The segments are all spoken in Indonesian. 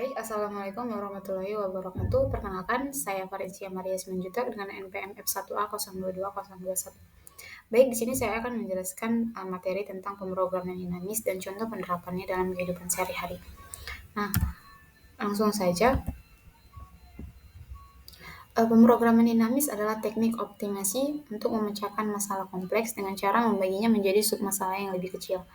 Baik, Assalamualaikum warahmatullahi wabarakatuh. Perkenalkan, saya Farizia Maria Simanjuntak dengan NPM F1A022021. Baik, di sini saya akan menjelaskan materi tentang pemrograman dinamis dan contoh penerapannya dalam kehidupan sehari-hari. Nah, langsung saja. Pemrograman dinamis adalah teknik optimasi untuk memecahkan masalah kompleks dengan cara membaginya menjadi submasalah yang lebih kecil.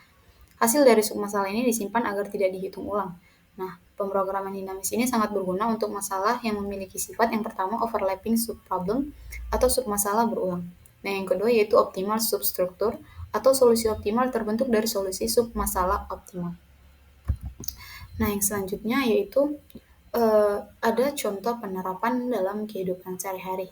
Hasil dari submasalah ini disimpan agar tidak dihitung ulang. Nah, pemrograman dinamis ini sangat berguna untuk masalah yang memiliki sifat yang pertama overlapping subproblem atau submasalah berulang. Nah, yang kedua yaitu optimal substruktur atau solusi optimal terbentuk dari solusi submasalah optimal. Nah, yang selanjutnya yaitu ada contoh penerapan dalam kehidupan sehari-hari.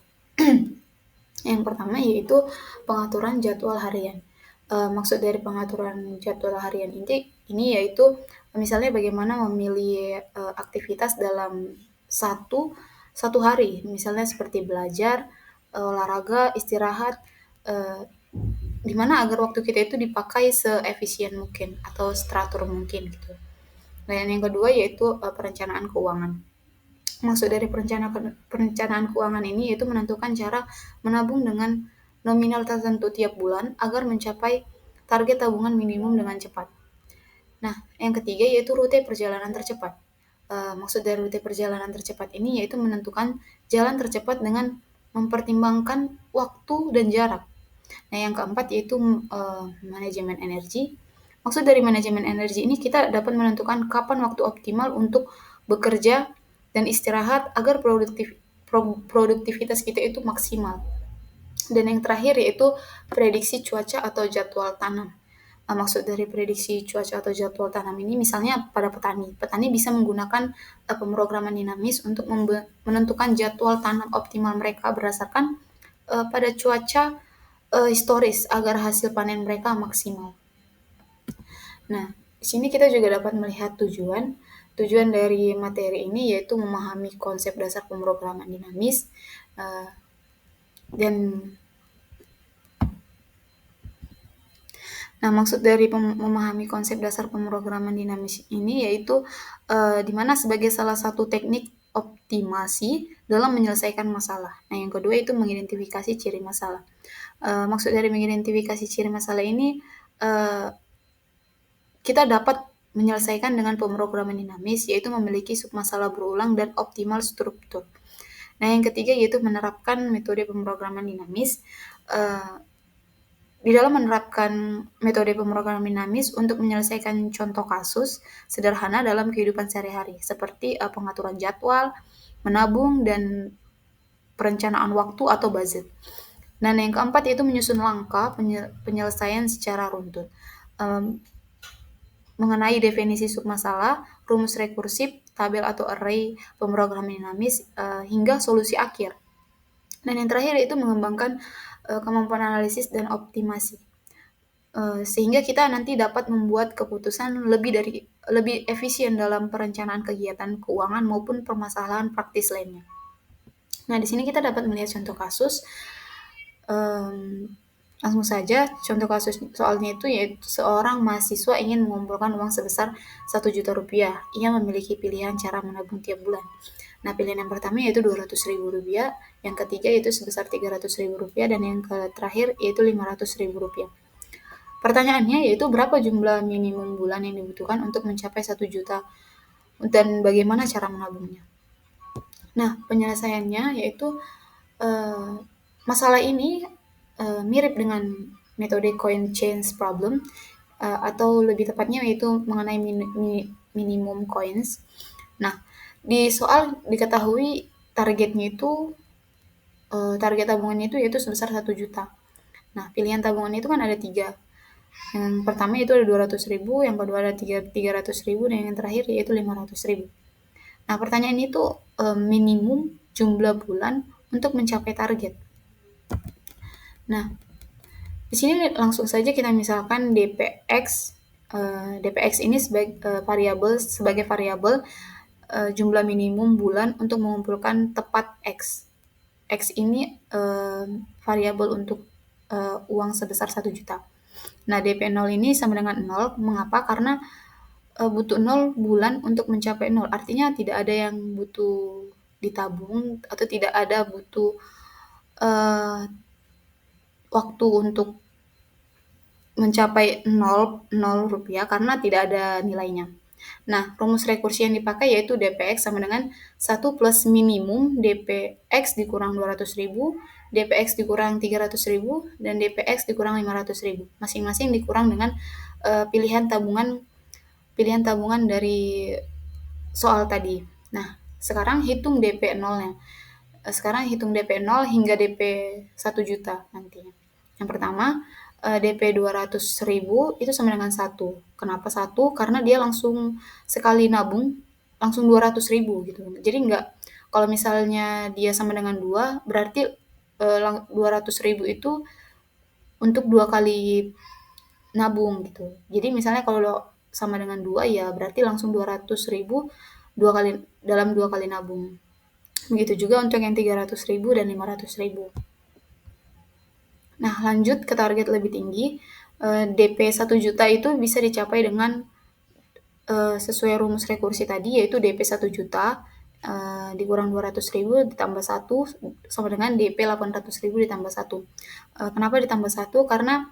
Yang pertama yaitu pengaturan jadwal harian. Maksud dari pengaturan jadwal harian ini yaitu misalnya bagaimana memilih aktivitas dalam satu hari, misalnya seperti belajar, olahraga, istirahat, di mana agar waktu kita itu dipakai seefisien mungkin atau teratur mungkin gitu. Dan yang kedua yaitu perencanaan keuangan. Maksud dari perencanaan keuangan ini yaitu menentukan cara menabung dengan nominal tertentu tiap bulan agar mencapai target tabungan minimum dengan cepat. Nah, yang ketiga yaitu rute perjalanan tercepat. Maksud dari rute perjalanan tercepat ini yaitu menentukan jalan tercepat dengan mempertimbangkan waktu dan jarak. Nah, yang keempat yaitu manajemen energi. Maksud dari manajemen energi ini kita dapat menentukan kapan waktu optimal untuk bekerja dan istirahat agar produktivitas kita itu maksimal. Dan yang terakhir yaitu prediksi cuaca atau jadwal tanam. Maksud dari prediksi cuaca atau jadwal tanam ini misalnya pada petani. Petani bisa menggunakan pemrograman dinamis untuk menentukan jadwal tanam optimal mereka berdasarkan pada cuaca historis agar hasil panen mereka maksimal. Nah, di sini kita juga dapat melihat tujuan. Tujuan dari materi ini yaitu memahami konsep dasar pemrograman dinamis dan maksud dari memahami konsep dasar pemrograman dinamis ini yaitu di mana sebagai salah satu teknik optimasi dalam menyelesaikan masalah. Nah, yang kedua itu mengidentifikasi ciri masalah. Maksud dari mengidentifikasi ciri masalah ini kita dapat menyelesaikan dengan pemrograman dinamis yaitu memiliki submasalah berulang dan optimal struktur. Nah, yang ketiga yaitu menerapkan metode pemrograman dinamis. Di dalam menerapkan metode pemrograman dinamis untuk menyelesaikan contoh kasus sederhana dalam kehidupan sehari-hari, seperti pengaturan jadwal, menabung, dan perencanaan waktu atau budget. Nah, yang keempat yaitu menyusun langkah penyelesaian secara runtun. Mengenai definisi submasalah, rumus rekursif, tabel atau array pemrograman dinamis, hingga solusi akhir. Dan yang terakhir yaitu mengembangkan kemampuan analisis dan optimasi. Sehingga kita nanti dapat membuat keputusan lebih efisien dalam perencanaan kegiatan keuangan maupun permasalahan praktis lainnya. Nah, di sini kita dapat melihat contoh kasus. Langsung saja, contoh kasus soalnya itu yaitu seorang mahasiswa ingin mengumpulkan uang sebesar 1 juta rupiah. Ia memiliki pilihan cara menabung tiap bulan. Nah, pilihan yang pertama yaitu 200 ribu rupiah, yang ketiga yaitu sebesar 300 ribu rupiah, dan yang terakhir yaitu 500 ribu rupiah. Pertanyaannya yaitu berapa jumlah minimum bulan yang dibutuhkan untuk mencapai 1 juta dan bagaimana cara menabungnya. Nah, penyelesaiannya yaitu masalah ini mirip dengan metode coin change problem atau lebih tepatnya yaitu mengenai minimum coins. Nah, di soal diketahui targetnya itu target tabungannya itu yaitu sebesar 1 juta. Nah, pilihan tabungan itu kan ada 3. Yang pertama itu ada 200 ribu, yang kedua ada 300 ribu, dan yang terakhir yaitu 500 ribu. Nah, pertanyaan itu minimum jumlah bulan untuk mencapai target. Nah, di sini langsung saja kita misalkan DPX. DPX ini sebagai variabel jumlah minimum bulan untuk mengumpulkan tepat X. X ini variabel untuk uang sebesar 1 juta. Nah, DP0 ini sama dengan 0. Mengapa? Karena butuh 0 bulan untuk mencapai 0. Artinya tidak ada yang butuh ditabung atau tidak ada butuh, eee, waktu untuk mencapai nol rupiah karena tidak ada nilainya. Nah, rumus rekursi yang dipakai yaitu dpx sama dengan 1 plus minimum dpx dikurang 200.000, dpx dikurang 300.000, dan dpx dikurang 500.000. Masing-masing dikurang dengan pilihan tabungan dari soal tadi. Nah, sekarang hitung DP 0-nya. Sekarang hitung DP 0 hingga DP 1 juta nantinya. Yang pertama, DP 200.000 itu sama dengan 1. Kenapa 1? Karena dia langsung sekali nabung langsung 200.000 gitu. Jadi kalau misalnya dia sama dengan 2, berarti 200.000 itu untuk 2 kali nabung gitu. Jadi misalnya kalau sama dengan 2 ya berarti langsung 200.000 dalam 2 kali nabung. Begitu juga untuk yang 300.000 dan 500.000. Nah, lanjut ke target lebih tinggi. DP 1 juta itu bisa dicapai dengan sesuai rumus rekursi tadi, yaitu DP 1 juta dikurang 200.000 ditambah 1 sama dengan DP 800.000 ditambah 1. Kenapa ditambah 1? Karena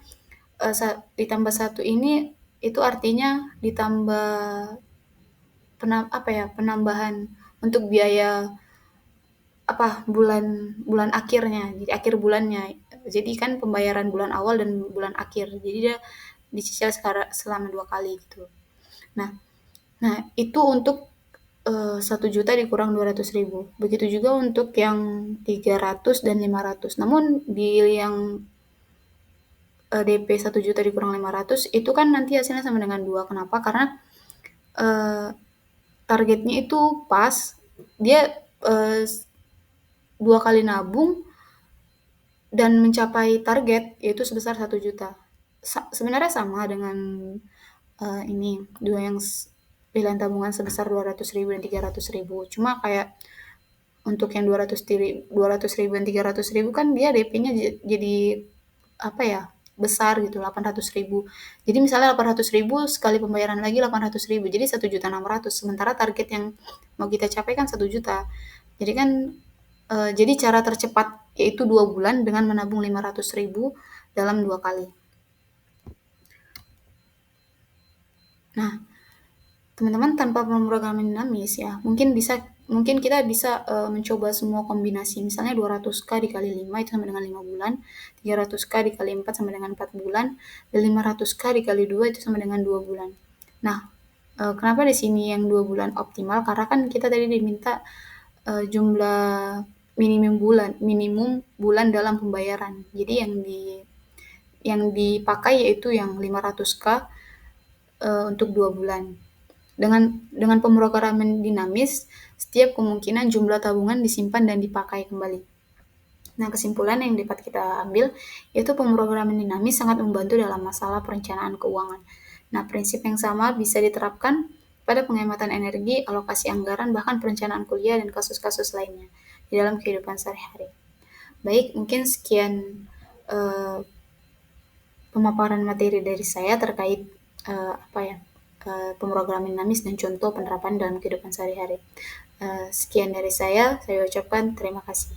ditambah 1 ini itu artinya ditambah penambahan untuk biaya bulan akhirnya, jadi akhir bulannya. Jadi kan pembayaran bulan awal dan bulan akhir. Jadi dia dicicil selama 2 kali gitu. Nah, itu untuk 1 juta dikurang 200.000. Begitu juga untuk yang 300 dan 500. Namun di yang DP 1 juta dikurang 500 itu kan nanti hasilnya sama dengan 2. Kenapa? Karena targetnya itu pas, dia 2 kali nabung dan mencapai target yaitu sebesar 1 juta. Sebenarnya sama dengan ini dua yang pilihan tabungan sebesar 200.000 dan 300.000. Cuma kayak untuk yang 200.000 dan 300.000 kan dia DP-nya jadi besar gitu, 800.000. Jadi misalnya 800.000 sekali pembayaran lagi 800.000, jadi 1.600.000. Sementara target yang mau kita capai kan 1 juta. Jadi kan jadi cara tercepat yaitu 2 bulan dengan menabung 500.000 dalam 2 kali. Nah, teman-teman tanpa pemrograman dinamis ya, mungkin kita bisa mencoba semua kombinasi. Misalnya 200k dikali 5 itu sama dengan 5 bulan, 300k dikali 4 sama dengan 4 bulan, dan 500k dikali 2 itu sama dengan 2 bulan. Nah, kenapa di sini yang 2 bulan optimal? Karena kan kita tadi diminta jumlah minimum bulan dalam pembayaran. Jadi yang dipakai yaitu yang 500k untuk 2 bulan. Dengan pemrograman dinamis, setiap kemungkinan jumlah tabungan disimpan dan dipakai kembali. Nah, kesimpulan yang dapat kita ambil yaitu pemrograman dinamis sangat membantu dalam masalah perencanaan keuangan. Nah, prinsip yang sama bisa diterapkan pada penghematan energi, alokasi anggaran, bahkan perencanaan kuliah dan kasus-kasus lainnya di dalam kehidupan sehari-hari. Baik, mungkin sekian pemaparan materi dari saya terkait pemrograman dinamis dan contoh penerapan dalam kehidupan sehari-hari. Sekian dari saya ucapkan terima kasih.